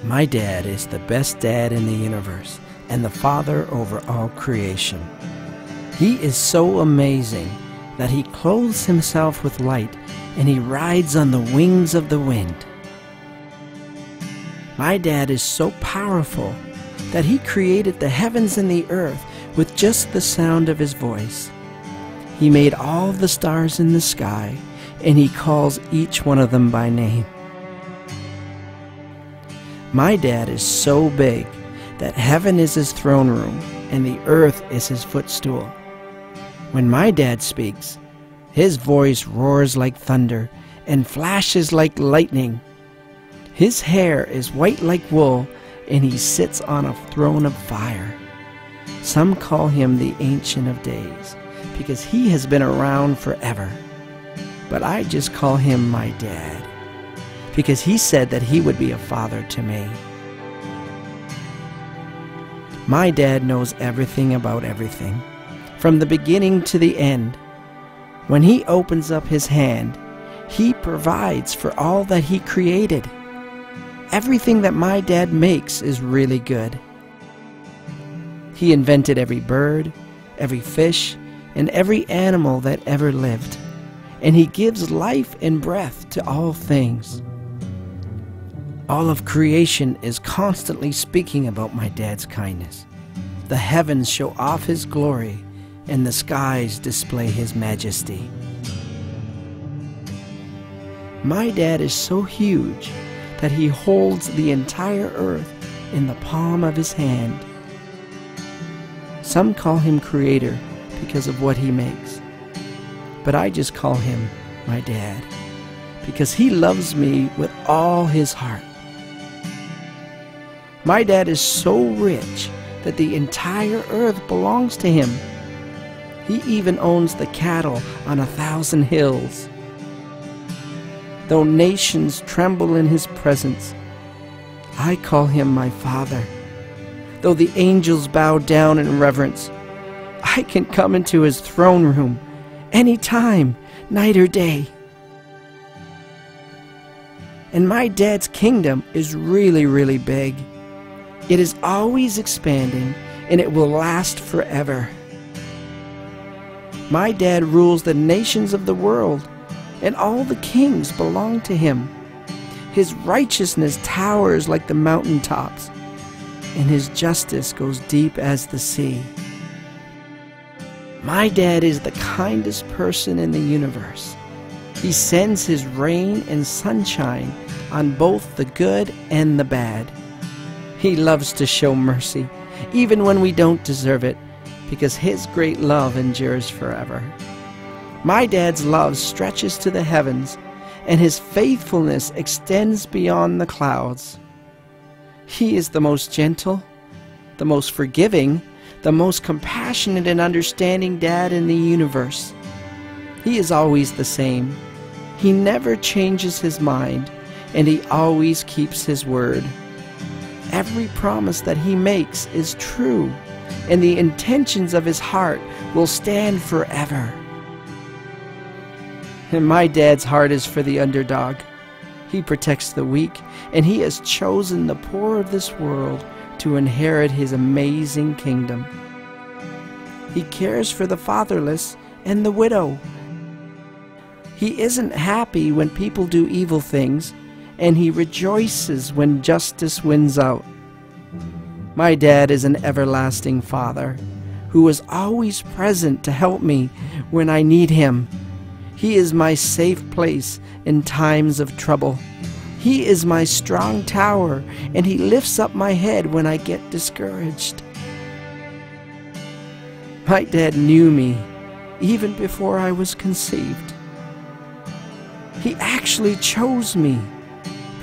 My dad is the best dad in the universe and the father over all creation. He is so amazing that he clothes himself with light and he rides on the wings of the wind. My dad is so powerful that he created the heavens and the earth with just the sound of his voice. He made all the stars in the sky and he calls each one of them by name. My dad is so big that heaven is his throne room and the earth is his footstool. When my dad speaks, his voice roars like thunder and flashes like lightning. His hair is white like wool and he sits on a throne of fire. Some call him the Ancient of Days because he has been around forever. But I just call him my dad because he said that he would be a father to me. My dad knows everything about everything, from the beginning to the end. When he opens up his hand, he provides for all that he created. Everything that my dad makes is really good. He invented every bird, every fish, and every animal that ever lived, and he gives life and breath to all things. All of creation is constantly speaking about my dad's kindness. The heavens show off his glory, and the skies display his majesty. My dad is so huge that he holds the entire earth in the palm of his hand. Some call him Creator because of what he makes, but I just call him my dad because he loves me with all his heart. My dad is so rich that the entire earth belongs to him. He even owns the cattle on 1,000 hills. Though nations tremble in his presence, I call him my Father. Though the angels bow down in reverence, I can come into his throne room any time, night or day. And my dad's kingdom is really, really big. It is always expanding, and it will last forever. My dad rules the nations of the world, and all the kings belong to him. His righteousness towers like the mountain tops, and his justice goes deep as the sea. My dad is the kindest person in the universe. He sends his rain and sunshine on both the good and the bad. He loves to show mercy, even when we don't deserve it, because his great love endures forever. My dad's love stretches to the heavens, and his faithfulness extends beyond the clouds. He is the most gentle, the most forgiving, the most compassionate and understanding dad in the universe. He is always the same. He never changes his mind, and he always keeps his word. Every promise that he makes is true, and the intentions of his heart will stand forever. And my dad's heart is for the underdog. He protects the weak, and he has chosen the poor of this world to inherit his amazing kingdom. He cares for the fatherless and the widow. He isn't happy when people do evil things, and he rejoices when justice wins out. My dad is an everlasting Father who is always present to help me when I need him. He is my safe place in times of trouble. He is my strong tower, and he lifts up my head when I get discouraged. My dad knew me even before I was conceived. He actually chose me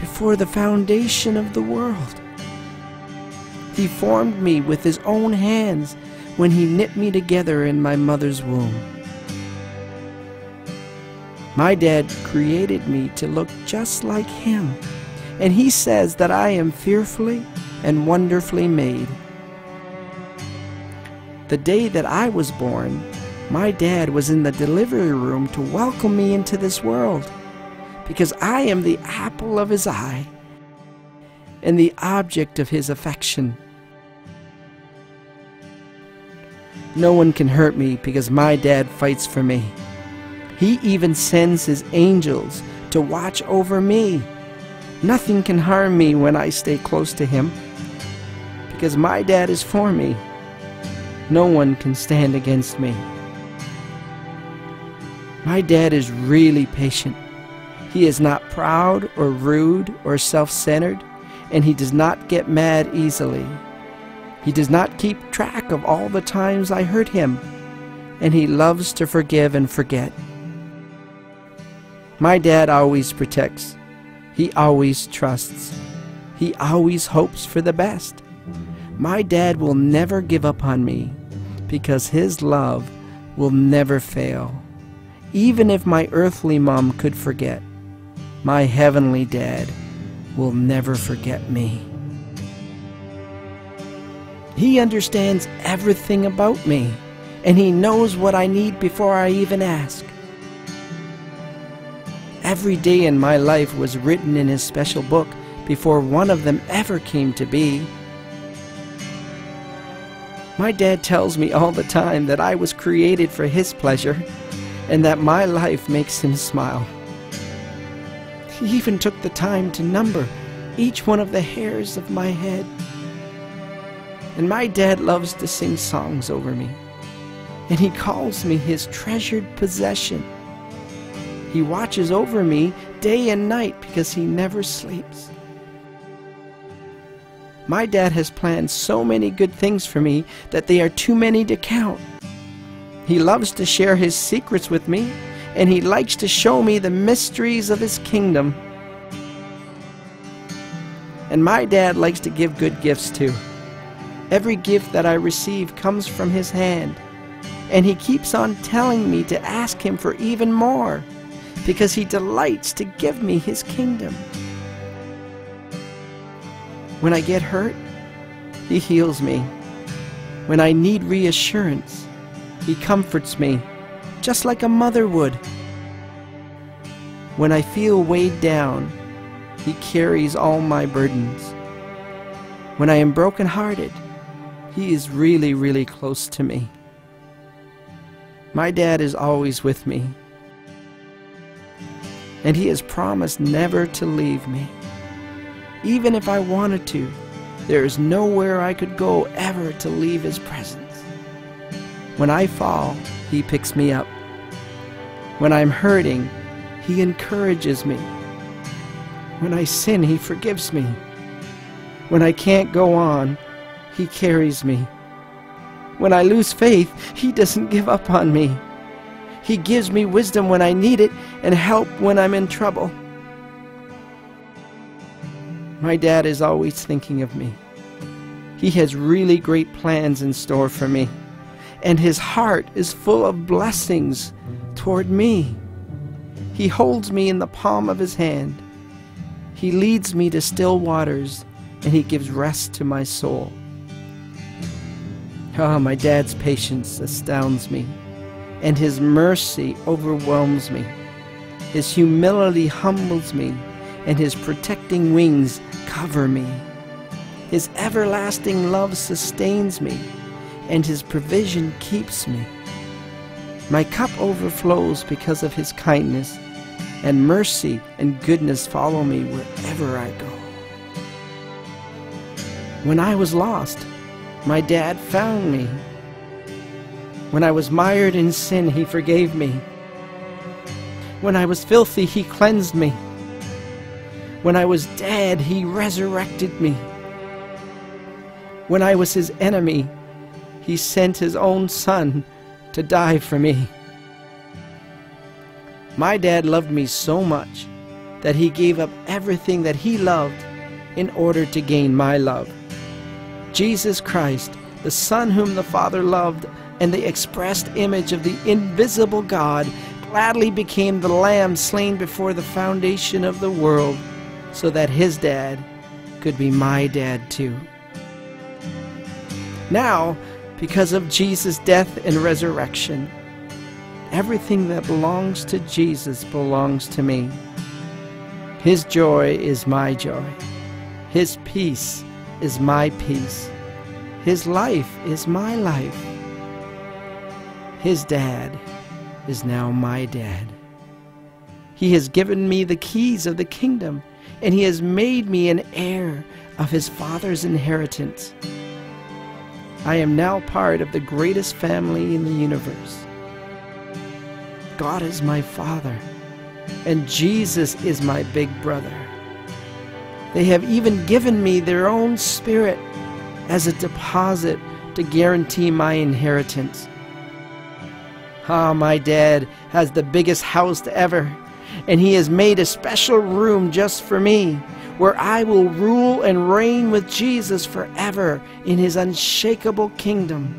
before the foundation of the world. He formed me with his own hands when he knit me together in my mother's womb. My dad created me to look just like him, and he says that I am fearfully and wonderfully made. The day that I was born, my dad was in the delivery room to welcome me into this world, because I am the apple of his eye. and the object of his affection. No one can hurt me because my dad fights for me. He even sends his angels to watch over me. Nothing can harm me when I stay close to him because my dad is for me. No one can stand against me. My dad is really patient. He is not proud or rude or self-centered, and he does not get mad easily. He does not keep track of all the times I hurt him, and he loves to forgive and forget. My dad always protects. He always trusts. He always hopes for the best. My dad will never give up on me because his love will never fail. Even if my earthly mom could forget, my heavenly dad will never forget me. He understands everything about me, and he knows what I need before I even ask. Every day in my life was written in his special book before one of them ever came to be. My dad tells me all the time that I was created for his pleasure and that my life makes him smile. He even took the time to number each one of the hairs of my head. And my dad loves to sing songs over me, and he calls me his treasured possession. He watches over me day and night because he never sleeps. My dad has planned so many good things for me that they are too many to count. He loves to share his secrets with me, and he likes to show me the mysteries of his kingdom. And my dad likes to give good gifts too. Every gift that I receive comes from his hand, and he keeps on telling me to ask him for even more, because he delights to give me his kingdom. When I get hurt, he heals me. When I need reassurance, he comforts me, just like a mother would. When I feel weighed down, he carries all my burdens. When I am brokenhearted, he is really, really close to me. My dad is always with me, and he has promised never to leave me. Even if I wanted to, there is nowhere I could go ever to leave his presence. When I fall, he picks me up. When I'm hurting, he encourages me. When I sin, he forgives me. When I can't go on, he carries me. When I lose faith, he doesn't give up on me. He gives me wisdom when I need it and help when I'm in trouble. My dad is always thinking of me. He has really great plans in store for me, and his heart is full of blessings toward me. He holds me in the palm of his hand. He leads me to still waters, and he gives rest to my soul. Ah, my dad's patience astounds me, and his mercy overwhelms me. His humility humbles me, and his protecting wings cover me. His everlasting love sustains me, and his provision keeps me. My cup overflows because of his kindness, and mercy and goodness follow me wherever I go. When I was lost, my dad found me. When I was mired in sin, he forgave me. When I was filthy, he cleansed me. When I was dead, he resurrected me. When I was his enemy, he sent his own son to die for me. My dad loved me so much that he gave up everything that he loved in order to gain my love. Jesus Christ, the Son whom the Father loved, and the expressed image of the invisible God, gladly became the lamb slain before the foundation of the world, so that his dad could be my dad too. Now, because of Jesus' death and resurrection, everything that belongs to Jesus belongs to me. His joy is my joy. His peace is my peace. His life is my life. His dad is now my dad. He has given me the keys of the kingdom, and he has made me an heir of his Father's inheritance. I am now part of the greatest family in the universe. God is my Father, and Jesus is my big brother. They have even given me their own Spirit as a deposit to guarantee my inheritance. My dad has the biggest house ever, and he has made a special room just for me, where I will rule and reign with Jesus forever in his unshakable kingdom.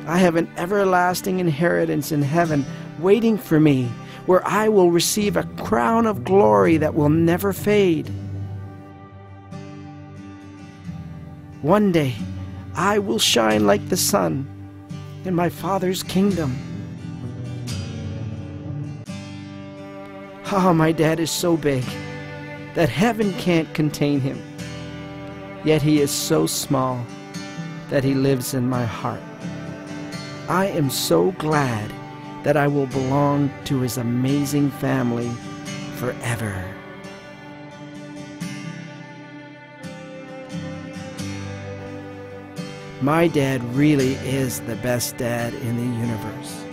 I have an everlasting inheritance in heaven waiting for me, where I will receive a crown of glory that will never fade. One day, I will shine like the sun in my Father's kingdom. My dad is so big that heaven can't contain him. Yet he is so small that he lives in my heart. I am so glad that I will belong to his amazing family forever. My dad really is the best dad in the universe.